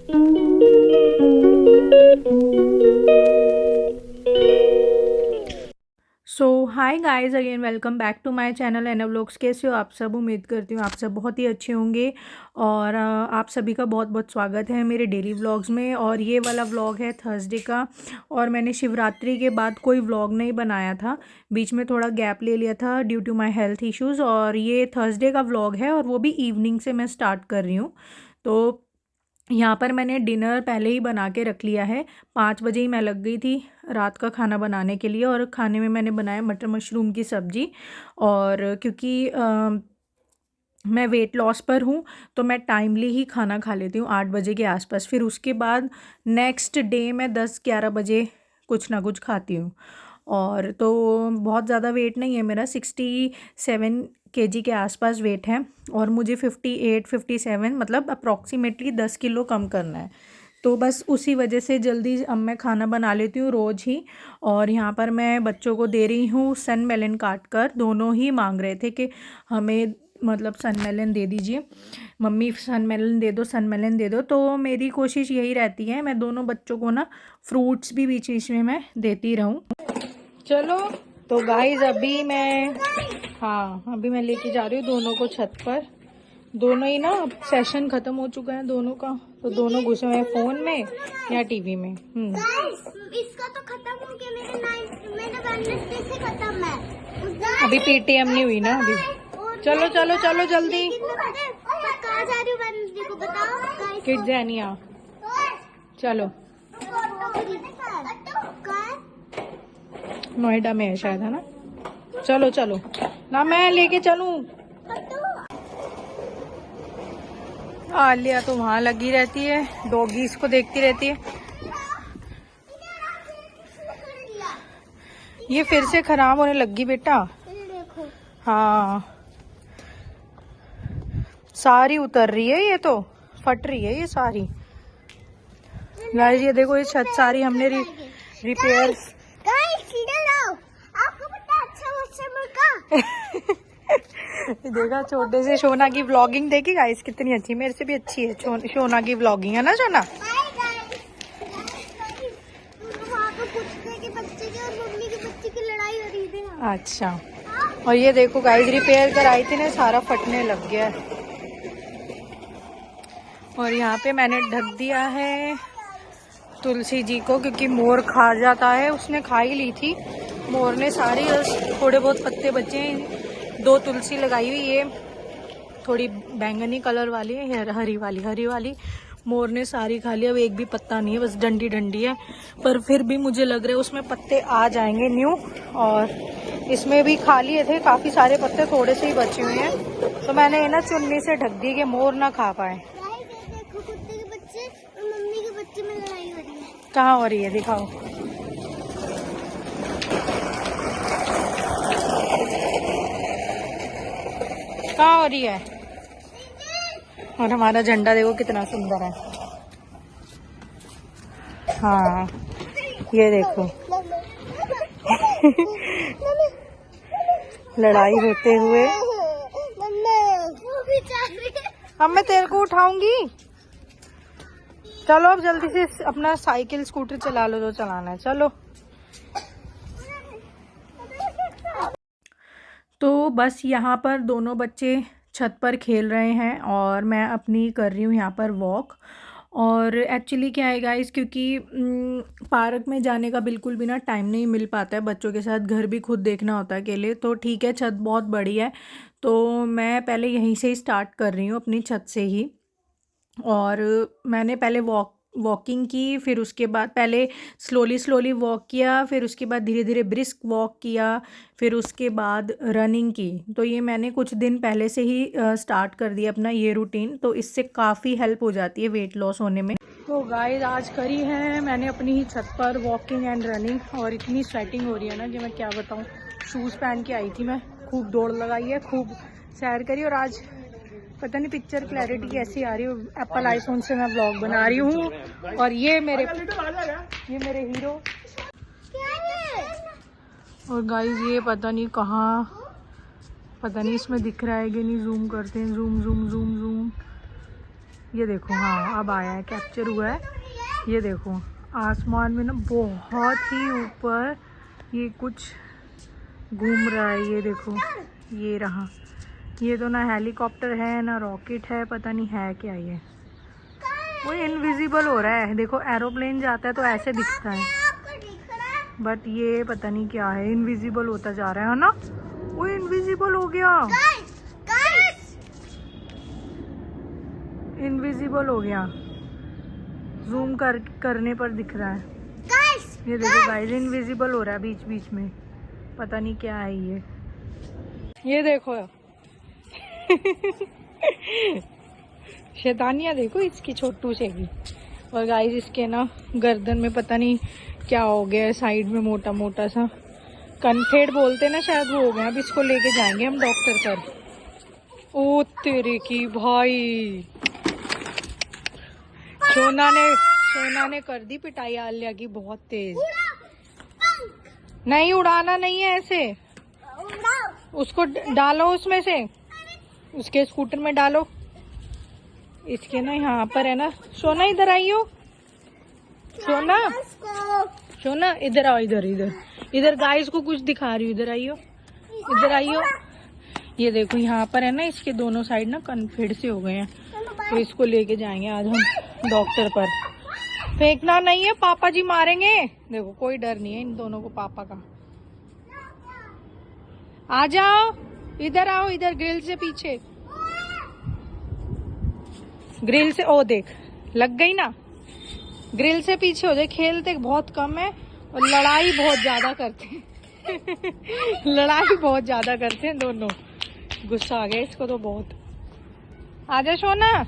So hi guys, again welcome back to my channel Ana vlogs. कैसे हो आप सब? उम्मीद करती हूँ आप सब बहुत ही अच्छे होंगे। और आप सभी का बहुत बहुत स्वागत है मेरे डेली व्लॉग्स में। और ये वाला व्लॉग है थर्सडे का। और मैंने शिवरात्रि के बाद कोई व्लॉग नहीं बनाया था, बीच में थोड़ा गैप ले लिया था due to my health issues. और ये थर्सडे का व्लॉग है और वो भी इवनिंग से मैं स्टार्ट कर रही हूँ। तो यहाँ पर मैंने डिनर पहले ही बना के रख लिया है। 5 बजे ही मैं लग गई थी रात का खाना बनाने के लिए। और खाने में मैंने बनाया मटर मशरूम की सब्ज़ी। और क्योंकि मैं वेट लॉस पर हूँ तो मैं टाइमली ही खाना खा लेती हूँ 8 बजे के आसपास। फिर उसके बाद नेक्स्ट डे मैं 10-11 बजे कुछ ना कुछ खाती हूँ। और तो बहुत ज़्यादा वेट नहीं है मेरा, 67 kg के आसपास वेट है। और मुझे 58-57 मतलब अप्रॉक्सीमेटली 10 किलो कम करना है। तो बस उसी वजह से जल्दी अब मैं खाना बना लेती हूँ रोज़ ही। और यहाँ पर मैं बच्चों को दे रही हूँ सन मेलन काट कर। दोनों ही मांग रहे थे कि हमें मतलब सन मेलन दे दीजिए, मम्मी सन मेलन दे दो, सन मेलन दे दो। तो मेरी कोशिश यही रहती है मैं दोनों बच्चों को ना फ्रूट्स भी बीच बीच में मैं देती रहूँ। चलो तो गाइस अभी मैं लेके जा रही हूँ दोनों को छत पर। दोनों ही ना अब सेशन खत्म हो चुका है दोनों का, तो दोनों घुसे हुए हैं फोन में या टीवी में। इसका तो खत्म हो गया, मेरे वेडनेसडे से खत्म है। अभी पीटीएम नहीं हुई ना अभी। चलो चलो चलो जल्दी। कहाँ जा रही हूँ वेडनेसडे को बताओ? किड जैनिया चलो, नोएडा में है शायद, है ना? चलो चलो ना, मैं लेके चलूं। आलिया तो वहां लगी रहती है, डॉगीज को देखती रहती है। ये फिर से खराब होने लगी बेटा। हाँ सारी उतर रही है, ये तो फट रही है ये सारी। गाइस ये देखो, ये छत सारी हमने रिपेयर देखा। छोटे से शोना की व्लॉगिंग देखी गाइस, कितनी अच्छी, मेरे से भी अच्छी है शोना की व्लॉगिंग, है ना शोना? अच्छा। और ये देखो गाइस, रिपेयर कराई थी ना, सारा फटने लग गया है। और यहाँ पे मैंने ढक दिया है तुलसी जी को, क्योंकि मोर खा जाता है। उसने खा ही ली थी मोर ने सारी, थोड़े बहुत पत्ते बचे हैं। 2 तुलसी लगाई हुई, ये थोड़ी बैंगनी कलर वाली है, हरी वाली मोर ने सारी खा ली। अब एक भी पत्ता नहीं है, बस डंडी डंडी है। पर फिर भी मुझे लग रहा है उसमें पत्ते आ जाएंगे न्यू। और इसमें भी खा लिए थे काफी सारे पत्ते, थोड़े से ही बचे हुए हैं, तो मैंने ना चुन्नी से ढक दी कि मोर ना खा पाए। मम्मी के बच्चे में लड़ाई हो रही है। कहाँ हो रही है, दिखाओ। कहाँ हो रही है? और हमारा झंडा देखो कितना सुंदर है। हाँ ये देखो लड़ाई होते हुए। अब मैं तेरे को उठाऊंगी। चलो अब जल्दी से अपना साइकिल स्कूटर चला लो जो चलाना है, चलो। तो बस यहाँ पर दोनों बच्चे छत पर खेल रहे हैं और मैं अपनी कर रही हूँ यहाँ पर वॉक। और एक्चुअली क्या है गाइस, क्योंकि पार्क में जाने का बिल्कुल भी ना टाइम नहीं मिल पाता है बच्चों के साथ, घर भी खुद देखना होता है अकेले। तो ठीक है, छत बहुत बड़ी है तो मैं पहले यहीं से ही स्टार्ट कर रही हूँ, अपनी छत से ही। और मैंने पहले वॉकिंग की, फिर उसके बाद पहले स्लोली वॉक किया, फिर उसके बाद धीरे धीरे ब्रिस्क वॉक किया, फिर उसके बाद रनिंग की। तो ये मैंने कुछ दिन पहले से ही स्टार्ट कर दिया अपना ये रूटीन, तो इससे काफ़ी हेल्प हो जाती है वेट लॉस होने में। तो गाइस आज करी है मैंने अपनी ही छत पर वॉकिंग एंड रनिंग, और इतनी स्वेटिंग हो रही है ना कि मैं क्या बताऊँ। शूज़ पहन के आई थी मैं, खूब दौड़ लगाई है, खूब सैर करी। और आज पता नहीं पिक्चर क्लैरिटी कैसी आ रही है, एप्पल आईफोन से मैं व्लॉग बना रही हूँ। और ये मेरे हीरो। और गाइस ये पता नहीं कहाँ, पता नहीं इसमें दिख रहा है कि नहीं, जूम करते हैं, जूम जूम जूम जूम। ये देखो, हाँ अब आया है, कैप्चर हुआ है। ये देखो आसमान में ना बहुत ही ऊपर ये कुछ घूम रहा है। ये देखो, ये रहा। ये तो ना हेलीकॉप्टर है ना रॉकेट है, पता नहीं है क्या ये। वो इनविजिबल हो रहा है। देखो एरोप्लेन जाता है तो ऐसे दिखता है, बट ये पता नहीं क्या है, इनविजिबल होता जा रहा है ना। वो इनविजिबल हो गया, इनविजिबल हो गया। जूम करने पर दिख रहा है। ये देखो गाइस, इनविजिबल हो रहा है बीच बीच में, पता नहीं क्या है ये। ये देखो शैतानियाँ देखो इसकी, छोटू से भी। और गाइस इसके ना गर्दन में पता नहीं क्या हो गया है, साइड में मोटा मोटा सा कनफेड बोलते ना शायद, वो हो गया। अब इसको लेके जाएंगे हम डॉक्टर पर। ओ तेरे की भाई, सोना ने कर दी पिटाई आलिया की बहुत तेज। नहीं उड़ाना नहीं है ऐसे, उसको डालो उसमें से, उसके स्कूटर में डालो। इसके ना यहाँ पर है ना, सोना इधर आइयो, सोना सोना इधर आओ, इधर इधर इधर गाइस को कुछ दिखा रही हूँ, इधर आइयो, इधर आइयो। ये देखो यहाँ पर है ना, इसके दोनों साइड ना कनफेड से हो गए हैं, तो इसको लेके जाएंगे आज हम डॉक्टर पर। फेंकना नहीं है, पापा जी मारेंगे। देखो कोई डर नहीं है इन दोनों को पापा का। आ जाओ, इधर आओ, इधर ग्रिल से पीछे, ग्रिल से। ओ देख लग गई ना, ग्रिल से पीछे हो जाए। खेलते बहुत कम है और लड़ाई बहुत ज्यादा करते हैं लड़ाई बहुत ज्यादा करते हैं दोनों। गुस्सा आ गया इसको तो बहुत। आजा सोना।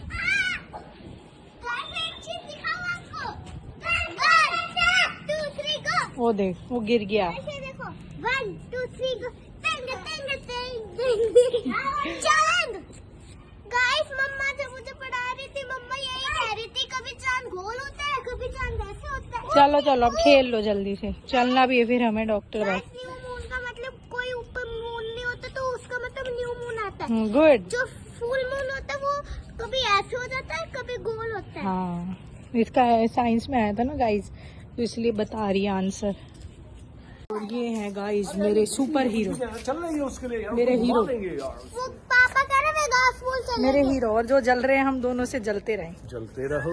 वो देख, वो गिर गया। 1 2 3 गाइस मम्मा जब मुझे पढ़ा रही थी, मम्मा यही कह रही थी, कभी चांद गोल होता है, कभी चांद ऐसे होता है। चलो चलो अब खेल लो जल्दी से, चलना भी है फिर हमें डॉक्टर पास। न्यू मून का मतलब कोई ऊपर मून नहीं होता, तो उसका मतलब न्यू मून आता है। गुड। जो फुल मून होता है वो कभी ऐसे हो जाता है, कभी गोल होता है। हाँ, इसका साइंस में आया था ना गाइस, तो इसलिए बता रही है आंसर। और ये है गाइस मेरे सुपर हीरो, मेरे हीरो, वो पापा कह रहे हैं फूल चलेंगे। मेरे हीरो। और जो जल रहे हैं हम दोनों से जलते रहें। चलते रहो।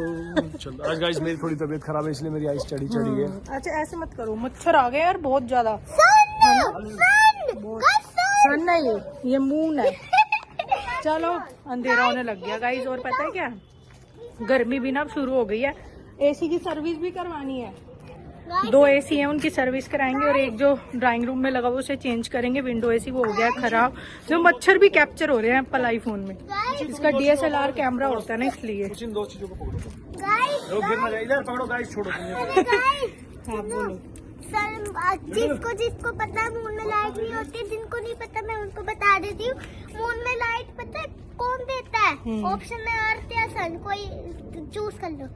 आज गाइस मेरी थोड़ी तबीयत खराब है, इसलिए मेरी आइस चढ़ी है। अच्छा ऐसे मत करो, मच्छर आ गए यार बहुत ज्यादा। सन नहीं, ये मून है। चलो अंधेरा होने लग गया गाइस। और पता है क्या, गर्मी भी ना अब शुरू हो गई है। एसी की सर्विस भी करवानी है। 2 एसी है, उनकी सर्विस कराएंगे, और एक जो ड्राइंग रूम में लगा हुआ उसे चेंज करेंगे। विंडो एसी वो हो गया है खराब। जो मच्छर भी कैप्चर हो रहे हैं एप्पल आईफोन में, इसका DSLR कैमरा होता है ना, इसलिए। इन 2 चीजों को पकड़ो, गिर ना जाए। इधर पकड़ो गाइस, छोड़ो। हाँ बोलो। जिसको पता है मून में लाइट नहीं होती, जिनको नहीं पता मैं उनको बता देती हूँ। मून में लाइट पता है कौन देता है? ऑप्शन में अर्थ या सन, कोई चूज कर लो।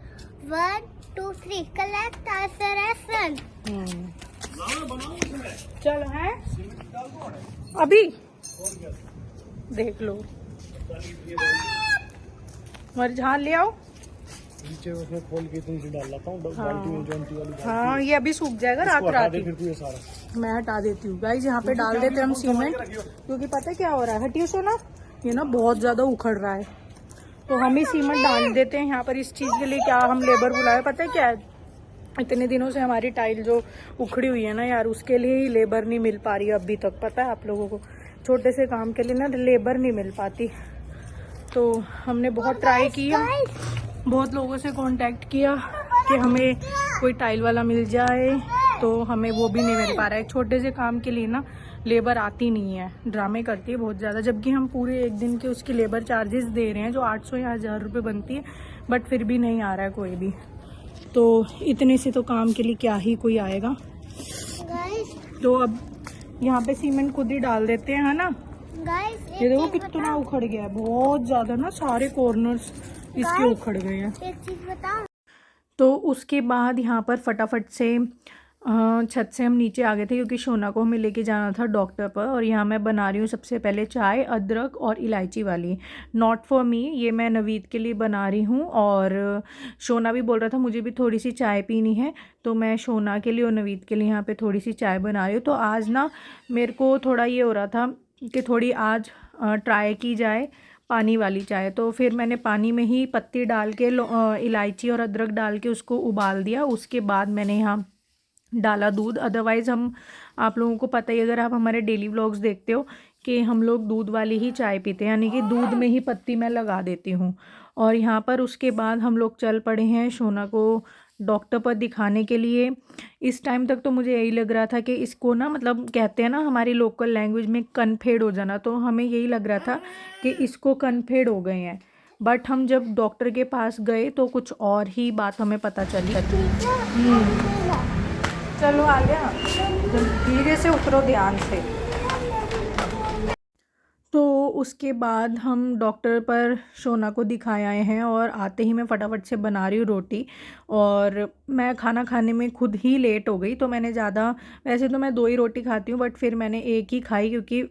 1 2 3 कलेक्ट आंसर है सन। चलो है अभी देख लो, मरझान ले आओ। नीचे उसमें खोल के इतनी सी डाल लाता हूँ। हाँ ये अभी सूख जाएगा रात रात ही। फिर तू ये सारा मैं हटा देती हूँ गाइस, यहाँ पे डाल देते हैं हम सीमेंट, क्योंकि पता है क्या हो रहा है, हटियो सो ना, ये ना बहुत ज्यादा उखड़ रहा है, तो हम ही सीमेंट डाल देते हैं यहाँ पर। इस चीज के लिए क्या हम लेबर बुलाए, पता है क्या है, इतने दिनों से हमारी टाइल जो उखड़ी हुई है ना यार, उसके लिए ही लेबर नहीं मिल पा रही है अभी तक। पता है आप लोगों को, छोटे से काम के लिए ना लेबर नहीं मिल पाती। तो हमने बहुत ट्राई किया, बहुत लोगों से कांटेक्ट किया कि हमें कोई टाइल वाला मिल जाए, तो हमें वो भी नहीं मिल पा रहा है। छोटे से काम के लिए ना लेबर आती नहीं है, ड्रामे करती है बहुत ज़्यादा, जबकि हम पूरे एक दिन के उसकी लेबर चार्जेस दे रहे हैं जो 800 या 1000 रुपये बनती है, बट फिर भी नहीं आ रहा है कोई भी। तो इतने से तो काम के लिए क्या ही कोई आएगा। तो अब यहाँ पे सीमेंट खुद ही डाल देते हैं, है ना। ये देखो कितना उखड़ गया है, बहुत ज़्यादा ना, सारे कॉर्नर्स इसके उखड़ गए हैं। एक चीज बताओ। तो उसके बाद यहाँ पर फटाफट से छत से हम नीचे आ गए थे क्योंकि शोना को हमें लेके जाना था डॉक्टर पर। और यहाँ मैं बना रही हूँ सबसे पहले चाय अदरक और इलायची वाली, नॉट फॉर मी, ये मैं नवीद के लिए बना रही हूँ। और शोना भी बोल रहा था मुझे भी थोड़ी सी चाय पीनी है, तो मैं शोना के लिए और नवीद के लिए यहाँ पे थोड़ी सी चाय बना रही हूँ। तो आज ना मेरे को थोड़ा ये हो रहा था कि थोड़ी आज ट्राई की जाए पानी वाली चाय। तो फिर मैंने पानी में ही पत्ती डाल के इलायची और अदरक डाल के उसको उबाल दिया। उसके बाद मैंने यहाँ डाला दूध। अदरवाइज़ हम, आप लोगों को पता ही, अगर आप हमारे डेली व्लॉग्स देखते हो कि हम लोग दूध वाली ही चाय पीते हैं, यानी कि दूध में ही पत्ती मैं लगा देती हूँ। और यहाँ पर उसके बाद हम लोग चल पड़े हैं शोना को डॉक्टर पर दिखाने के लिए। इस टाइम तक तो मुझे यही लग रहा था कि इसको ना, मतलब कहते हैं ना हमारी लोकल लैंग्वेज में कन्फेड हो जाना, तो हमें यही लग रहा था कि इसको कन्फेड हो गए हैं। बट हम जब डॉक्टर के पास गए तो कुछ और ही बात हमें पता चली। चलो आ गया, धीरे से उतरो, ध्यान से। तो उसके बाद हम डॉक्टर पर शोना को दिखाए आए हैं और आते ही मैं फटाफट से बना रही हूँ रोटी। और मैं खाना खाने में खुद ही लेट हो गई, तो मैंने ज़्यादा, वैसे तो मैं 2 ही रोटी खाती हूँ बट फिर मैंने एक ही खाई क्योंकि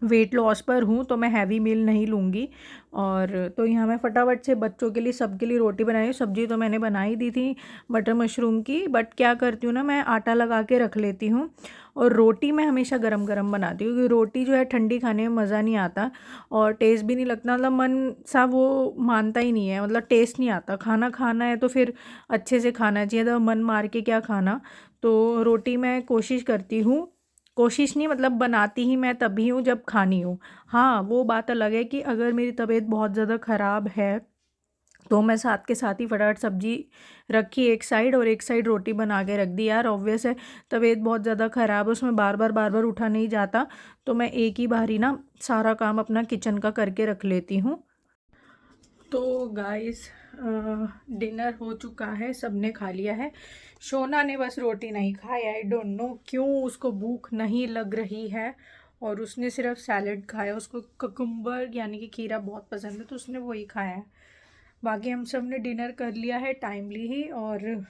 वेट लॉस पर हूँ तो मैं हैवी मील नहीं लूँगी। और तो यहाँ मैं फटाफट से बच्चों के लिए, सबके लिए रोटी बनाई हूँ। सब्ज़ी तो मैंने बना ही दी थी मटर मशरूम की, बट क्या करती हूँ ना, मैं आटा लगा के रख लेती हूँ और रोटी मैं हमेशा गरम गरम बनाती हूँ क्योंकि रोटी जो है ठंडी खाने में मज़ा नहीं आता और टेस्ट भी नहीं लगता, मतलब मन सा वो मानता ही नहीं है, मतलब टेस्ट नहीं आता। खाना खाना है तो फिर अच्छे से खाना चाहिए, तो मन मार के क्या खाना। तो रोटी मैं कोशिश करती हूँ, कोशिश नहीं मतलब बनाती ही मैं तभी हूँ जब खानी हूँ। हाँ, वो बात अलग है कि अगर मेरी तबीयत बहुत ज़्यादा ख़राब है तो मैं साथ के साथ ही फटाफट सब्जी रखी एक साइड और एक साइड रोटी बना के रख दी। यार ऑब्वियस है, तबीयत बहुत ज़्यादा ख़राब है, उसमें बार बार उठा नहीं जाता, तो मैं एक ही बार ही ना सारा काम अपना किचन का करके रख लेती हूँ। तो गाइस, डिनर हो चुका है, सबने खा लिया है। शोना ने बस रोटी नहीं खाई, आई डोंट नो क्यों, उसको भूख नहीं लग रही है और उसने सिर्फ सैलेड खाया। उसको ककुम्बर यानी कि खीरा बहुत पसंद है तो उसने वही खाया है। बाकी हम सब ने डिनर कर लिया है टाइमली ही। और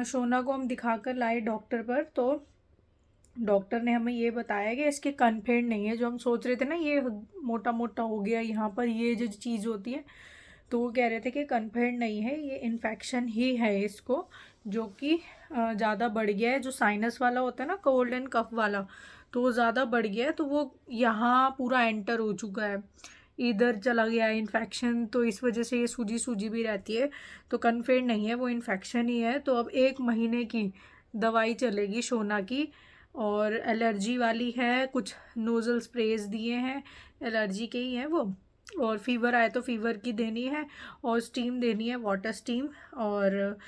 शोना को हम दिखा कर लाए डॉक्टर पर, तो डॉक्टर ने हमें ये बताया कि इसके कन्फेड नहीं है। जो हम सोच रहे थे ना ये मोटा मोटा हो गया यहाँ पर, ये जो चीज़ होती है, तो वो कह रहे थे कि कन्फेड नहीं है, ये इन्फेक्शन ही है इसको, जो कि ज़्यादा बढ़ गया है। जो साइनस वाला होता है ना, कोल्ड एंड कफ वाला, तो वो ज़्यादा बढ़ गया है, तो वो यहाँ पूरा एंटर हो चुका है, इधर चला गया है इन्फेक्शन, तो इस वजह से ये सूजी सूजी भी रहती है। तो कन्फेड नहीं है, वो इन्फेक्शन ही है। तो अब 1 महीने की दवाई चलेगी शोना की। और एलर्जी वाली है, कुछ नोज़ल स्प्रेज दिए हैं, एलर्जी के ही हैं वो। और फीवर आए तो फीवर की देनी है और स्टीम देनी है, वाटर स्टीम। और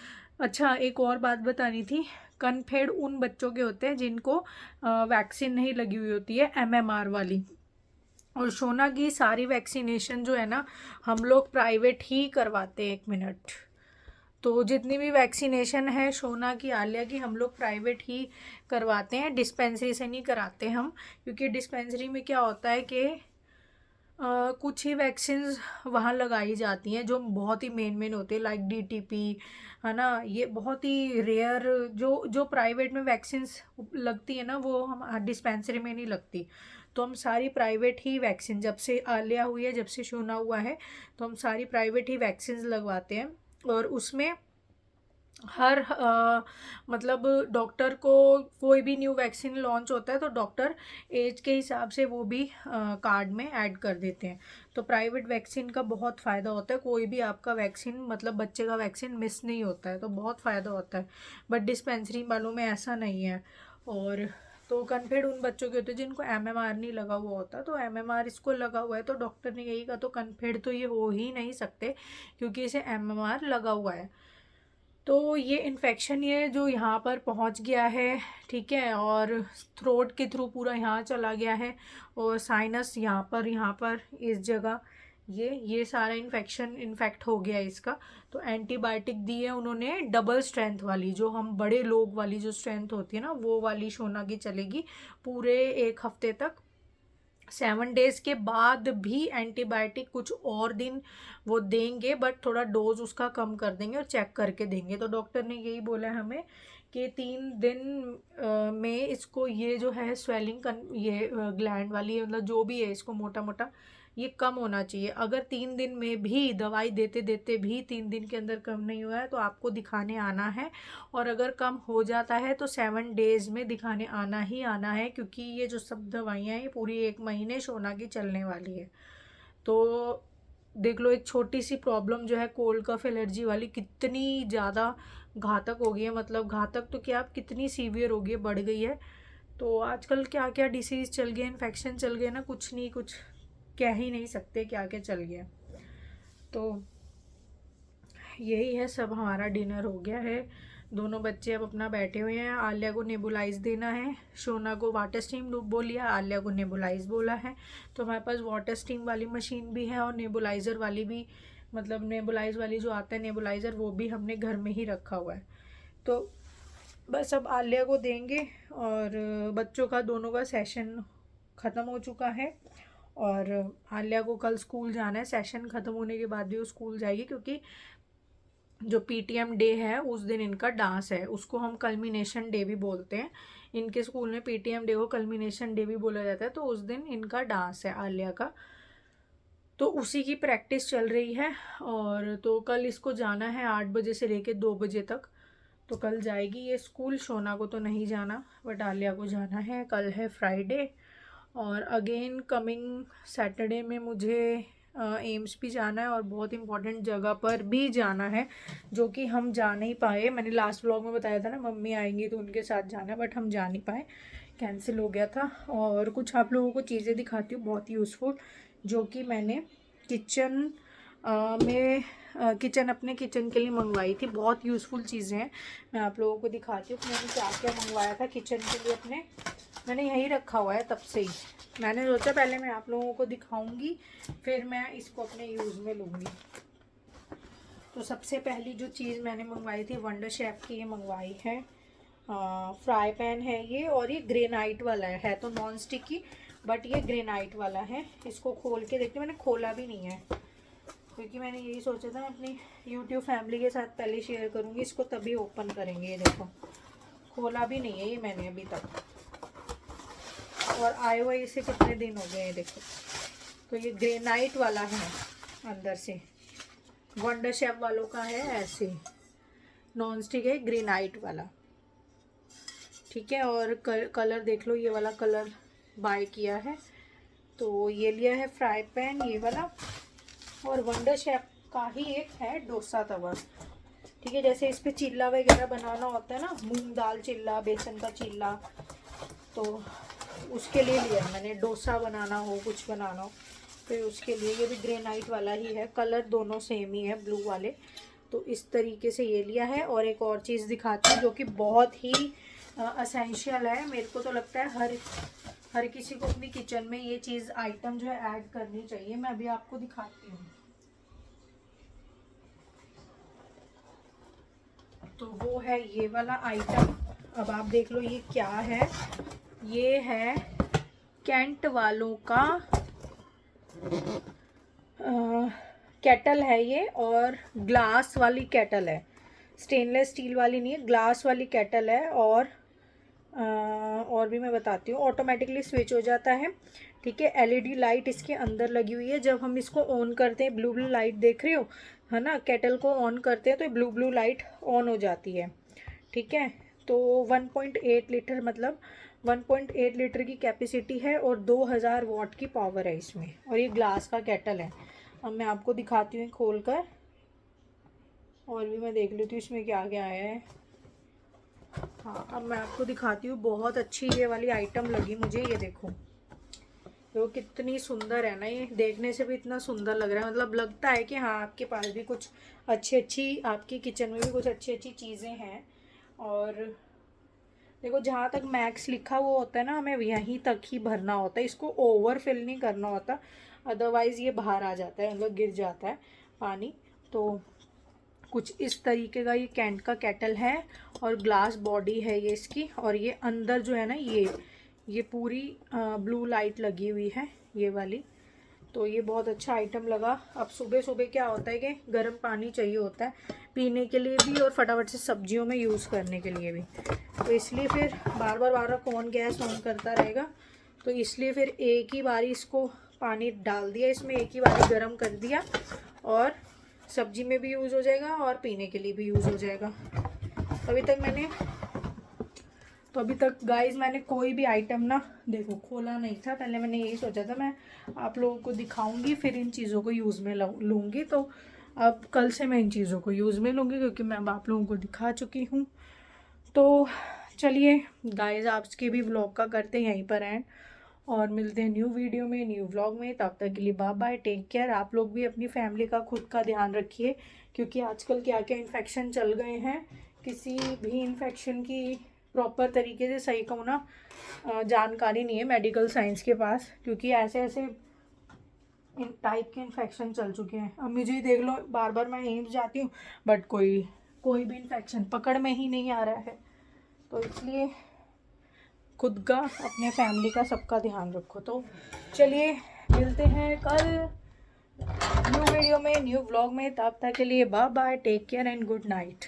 अच्छा, एक और बात बतानी थी, कन्फेड उन बच्चों के होते हैं जिनको वैक्सीन नहीं लगी हुई होती है, एमएमआर वाली। और शोना की सारी वैक्सीनेशन जो है ना, हम लोग प्राइवेट ही करवाते हैं। 1 मिनट, तो जितनी भी वैक्सीनेशन है शोना की, आलिया की, हम लोग प्राइवेट ही करवाते हैं, डिस्पेंसरी से नहीं कराते हम। क्योंकि डिस्पेंसरी में क्या होता है कि कुछ ही वैक्सीन्स वहाँ लगाई जाती हैं जो बहुत ही मेन होती है, लाइक डीटीपी, है ना, ये बहुत ही रेयर। जो जो प्राइवेट में वैक्सीन्स लगती है ना, वो हम डिस्पेंसरी में नहीं लगती। तो हम सारी प्राइवेट ही वैक्सीन, जब से आलिया हुई है, जब से शोना हुआ है, तो हम सारी प्राइवेट ही वैक्सीन लगवाते हैं। और उसमें हर मतलब डॉक्टर को कोई भी न्यू वैक्सीन लॉन्च होता है तो डॉक्टर एज के हिसाब से वो भी कार्ड में ऐड कर देते हैं। तो प्राइवेट वैक्सीन का बहुत फ़ायदा होता है, कोई भी आपका वैक्सीन, मतलब बच्चे का वैक्सीन मिस नहीं होता है, तो बहुत फ़ायदा होता है। बट डिस्पेंसरी वालों में ऐसा नहीं है। और तो कन्फेड उन बच्चों के होते हैं जिनको एमएमआर नहीं लगा हुआ होता, तो एमएमआर इसको लगा हुआ है, तो डॉक्टर ने यही कहा, तो कन्फेड तो ये हो ही नहीं सकते क्योंकि इसे एमएमआर लगा हुआ है। तो ये इन्फेक्शन ये जो यहाँ पर पहुँच गया है, ठीक है, और थ्रोट के थ्रू पूरा यहाँ चला गया है, और साइनस यहाँ पर इस जगह, ये सारा इन्फेक्ट हो गया है इसका। तो एंटीबायोटिक दी है उन्होंने, डबल स्ट्रेंथ वाली, जो हम बड़े लोग वाली जो स्ट्रेंथ होती है ना, वो वाली शोना की चलेगी पूरे 1 हफ्ते तक। 7 डेज़ के बाद भी एंटीबायोटिक कुछ और दिन वो देंगे, बट थोड़ा डोज उसका कम कर देंगे और चेक करके देंगे। तो डॉक्टर ने यही बोला है हमें कि 3 दिन में इसको ये जो है स्वेलिंग ये ग्लैंड वाली मतलब जो भी है इसको मोटा मोटा ये कम होना चाहिए। अगर 3 दिन में भी दवाई देते देते भी 3 दिन के अंदर कम नहीं हुआ है तो आपको दिखाने आना है। और अगर कम हो जाता है तो 7 डेज़ में दिखाने आना ही आना है, क्योंकि ये जो सब दवाइयाँ हैं ये पूरी 1 महीने शोना की चलने वाली है। तो देख लो, एक छोटी सी प्रॉब्लम जो है कोल्ड कफ एलर्जी वाली कितनी ज़्यादा घातक हो गई है, मतलब घातक तो क्या, आप कितनी सीवियर हो गई है, बढ़ गई है। तो आजकल क्या क्या डिसीज़ चल गए, इन्फेक्शन चल गए ना, कुछ नहीं, कुछ कह ही नहीं सकते क्या क्या चल गया। तो यही है सब। हमारा डिनर हो गया है, दोनों बच्चे अब अपना बैठे हुए हैं। आलिया को नेबुलाइज देना है, शोना को वाटर स्टीम बोलिए, आलिया को नेबुलाइज बोला है। तो हमारे पास वाटर स्टीम वाली मशीन भी है और नेबुलाइज़र वाली भी, मतलब नेबुलाइज वाली जो आता है नेबुलाइज़र, वो भी हमने घर में ही रखा हुआ है। तो बस अब आलिया को देंगे और बच्चों का दोनों का सेशन ख़त्म हो चुका है। और आलिया को कल स्कूल जाना है, सेशन ख़त्म होने के बाद भी वो स्कूल जाएगी, क्योंकि जो पीटीएम डे है उस दिन इनका डांस है, उसको हम कल्मिनेशन डे भी बोलते हैं। इनके स्कूल में पीटीएम डे को कल्मिनेशन डे भी बोला जाता है। तो उस दिन इनका डांस है आलिया का, तो उसी की प्रैक्टिस चल रही है। और तो कल इसको जाना है 8 बजे से लेके 2 बजे तक। तो कल जाएगी ये स्कूल। शोना को तो नहीं जाना, बट आलिया को जाना है। कल है फ्राइडे और अगेन कमिंग सैटरडे में मुझे एम्स भी जाना है और बहुत इंपॉर्टेंट जगह पर भी जाना है, जो कि हम जा नहीं पाए। मैंने लास्ट व्लॉग में बताया था ना, मम्मी आएंगी तो उनके साथ जाना है, बट हम जा नहीं पाए, कैंसिल हो गया था। और कुछ आप लोगों को चीज़ें दिखाती हूँ बहुत यूज़फुल, जो कि मैंने किचन में अपने किचन के लिए मंगवाई थी। बहुत यूज़फुल चीज़ें हैं, मैं आप लोगों को दिखाती हूँ। मैंने क्या क्या मंगवाया था किचन के लिए अपने, मैंने यहीं रखा हुआ है तब से ही। मैंने सोचा पहले मैं आप लोगों को दिखाऊंगी, फिर मैं इसको अपने यूज़ में लूँगी। तो सबसे पहली जो चीज़ मैंने मंगवाई थी वंडर शेफ की ये मंगवाई है। फ्राई पैन है ये, और ये ग्रेनाइट वाला है तो नॉन स्टिकी, बट ये ग्रेनाइट वाला है। इसको खोल के देखते, मैंने खोला भी नहीं है, क्योंकि मैंने यही सोचा था अपनी यूट्यूब फैमिली के साथ पहले शेयर करूँगी इसको, तभी ओपन करेंगे। ये देखो, खोला भी नहीं है ये मैंने अभी तक, और आए हुए इसे कितने दिन हो गए हैं देखो। तो ये ग्रेनाइट वाला है अंदर से, वंडर शेफ वालों का है ऐसे, नॉन स्टिक है, ग्रेनाइट वाला, ठीक है। और कलर देख लो, ये वाला कलर बाय किया है। तो ये लिया है फ्राई पैन ये वाला, और वंडर शेफ का ही एक है डोसा तवा, ठीक है। जैसे इस पे चिल्ला वगैरह बनाना होता है ना, मूंग दाल चिल्ला, बेसन का चिल्ला, तो उसके लिए लिया मैंने। डोसा बनाना हो, कुछ बनाना हो, फिर उसके लिए। ये भी ग्रेनाइट वाला ही है, कलर दोनों सेम ही है, ब्लू वाले। तो इस तरीके से ये लिया है। और एक और चीज़ दिखाती हूँ जो कि बहुत ही असेंशियल है, मेरे को तो लगता है हर किसी को अपनी किचन में ये चीज़ आइटम जो है ऐड करनी चाहिए। मैं अभी आपको दिखाती हूँ। तो वो है ये वाला आइटम। अब आप देख लो ये क्या है। ये है कैंट वालों का केटल है ये, और ग्लास वाली केटल है, स्टेनलेस स्टील वाली नहीं है, ग्लास वाली केटल है। और भी मैं बताती हूँ, ऑटोमेटिकली स्विच हो जाता है, ठीक है। एलईडी लाइट इसके अंदर लगी हुई है। जब हम इसको ऑन करते हैं, ब्लू ब्लू लाइट देख रहे हो है ना, केटल को ऑन करते हैं तो ब्लू ब्लू लाइट ऑन हो जाती है, ठीक है। तो 1.8 लीटर, मतलब 1.8 लीटर की कैपेसिटी है और 2000 वॉट की पावर है इसमें, और ये ग्लास का केटल है। अब मैं आपको दिखाती हूँ खोल कर, और भी मैं देख लेती हूँ इसमें क्या क्या आया है। हाँ, अब मैं आपको दिखाती हूँ। बहुत अच्छी ये वाली आइटम लगी मुझे, ये देखो, तो कितनी सुंदर है ना, ये देखने से भी इतना सुंदर लग रहा है, मतलब लगता है कि हाँ आपके पास भी कुछ अच्छी आपकी किचन में भी कुछ अच्छी चीज़ें हैं। और देखो, जहाँ तक मैक्स लिखा हुआ होता है ना, हमें यहीं तक ही भरना होता है, इसको ओवर फिल नहीं करना होता, अदरवाइज़ ये बाहर आ जाता है, मतलब गिर जाता है पानी। तो कुछ इस तरीके का ये कैंट का केटल है, और ग्लास बॉडी है ये इसकी। और ये अंदर जो है ना, ये पूरी ब्लू लाइट लगी हुई है ये वाली, तो ये बहुत अच्छा आइटम लगा। अब सुबह सुबह क्या होता है कि गर्म पानी चाहिए होता है पीने के लिए भी और फटाफट से सब्जियों में यूज़ करने के लिए भी, तो इसलिए फिर बार बार कौन गैस ऑन करता रहेगा, तो इसलिए फिर एक ही बारी इसको पानी डाल दिया, इसमें एक ही बारी गर्म कर दिया और सब्जी में भी यूज़ हो जाएगा और पीने के लिए भी यूज़ हो जाएगा। अभी तक गाइस मैंने कोई भी आइटम ना देखो खोला नहीं था। पहले मैंने यही सोचा था मैं आप लोगों को दिखाऊंगी फिर इन चीज़ों को यूज़ में लूँगी, तो अब कल से मैं इन चीज़ों को यूज़ में लूँगी क्योंकि मैं अब आप लोगों को दिखा चुकी हूँ। तो चलिए गाइस आज के भी व्लॉग का करते हैं यहीं पर एंड, और मिलते हैं न्यू वीडियो में न्यू व्लॉग में। तब तक के लिए बाय बाय, टेक केयर। आप लोग भी अपनी फैमिली का खुद का ध्यान रखिए क्योंकि आजकल क्या क्या इन्फेक्शन चल गए हैं, किसी भी इन्फेक्शन की प्रॉपर तरीके से सही कहूँ ना जानकारी नहीं है मेडिकल साइंस के पास, क्योंकि ऐसे ऐसे इन टाइप के इन्फेक्शन चल चुके हैं। अब मुझे ही देख लो बार बार मैं एम्स जाती हूँ बट कोई भी इन्फेक्शन पकड़ में ही नहीं आ रहा है, तो इसलिए खुद का अपने फैमिली का सबका ध्यान रखो। तो चलिए मिलते हैं कल न्यू वीडियो में न्यू व्लॉग में, तब तक के लिए bye bye, take care and good night.